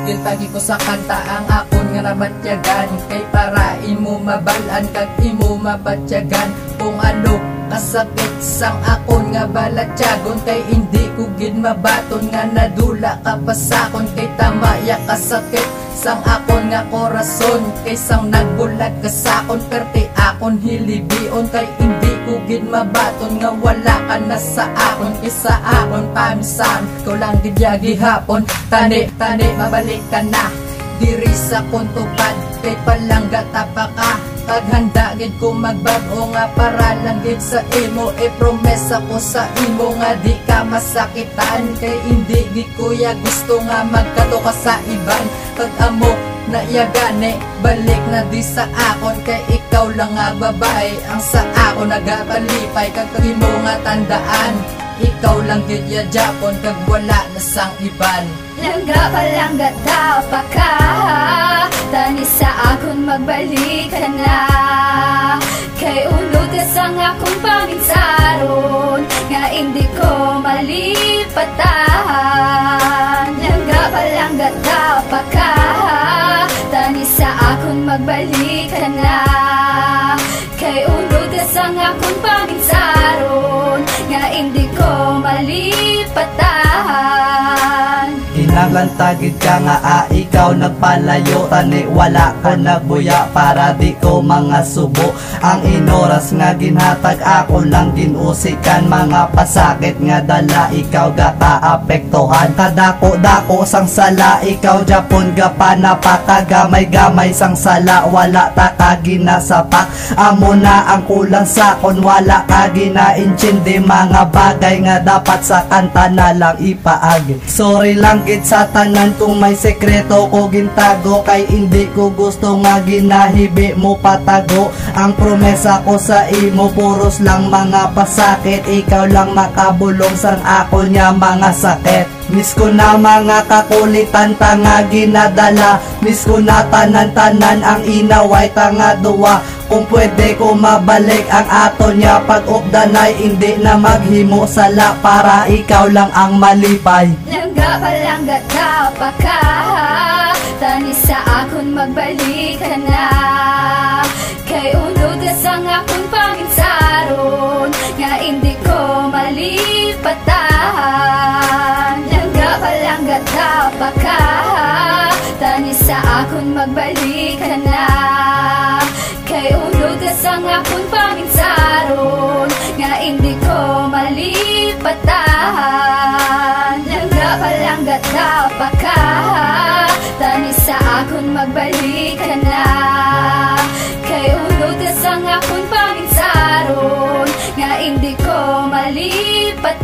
Gintagi ko sa kanta ang akon nga nabatyagan, kay para imo mabalan kag imo mabatyagan kung ano kasakit sang akon nga balatyagon. Kay hindi ko gid mabaton nga nadula ka pasakon, kay tamaya kasakit sang akon nga korason. Kay sang nagbulag ka sakon perti akon hilibion, kay hindi ko gid mabaton nga wala ka na sa akon. Kay sa akon pamisan ko lang gid gihapon, tani mabalik ka na diri sa kuntupad. Kay palangga tapaka kag handa gid ko magbago nga para lang gid sa imo. Promesa ko sa imo nga di ka masakitan, kay hindi gid kuya gusto nga magkato ka sa iban. Pag amo na yagane balik na di sa akon, kay ikaw lang nga babae ang sa akon nagabalipay. Kag imo nga tandaan ikaw lang gid ya Japon, kag wala na sang iban. Langga pa ka, tani sa akon magbalik ka na. Kay unod sang akong paminsaron nga hindi ko malipatan. Langga pa ka, tani sa akon magbalik ka na. Kay unod sang akong paminsaron nga hindi ko malipatan. Naglantagid ka nga ikaw nagpalayo, tani wala ka nagbuya para di ko mga subo. Ang inoras nga ginhatag ako lang ginusikan, mga pasakit nga dala ikaw gaka-apektuhan. Kadako-dako sang sala ikaw Japon gapa napakagamay-gamay sang sala, wala ta ka ginasapak. Amo na ang kulang sakon, wala ka ginaintindi mga bagay nga dapat sa kanta na lang ipaagi. Sorry lang gid sa tanan kung may sekreto ko gintago, kay hindi ko gusto nga ginahibi mo patago. Ang promesa ko sa imo puros lang mga pasakit, ikaw lang makabulong sang ako niya mga sakit. Miss ko na mga kakulitan tanga ginadala, miss ko na tanan-tanan ang inaway tanga duwa. Kung pwede ko mabalik ang ato niya pag updanay, hindi na maghimo sala para ikaw lang ang malipay. Langga pa ka, tani sa akon magbalik ka na. Kay unod sang akong paminsaron nga hindi ko malipatan. Langga pa ka, tani sa akon magbalik ka na. Kay unod sang akong paminsaron nga hindi ko malipatan. Langga pa ka, tani sa akon magbalik ka na. Kay unod sang akong paminsaron nga hindi ko malipatan.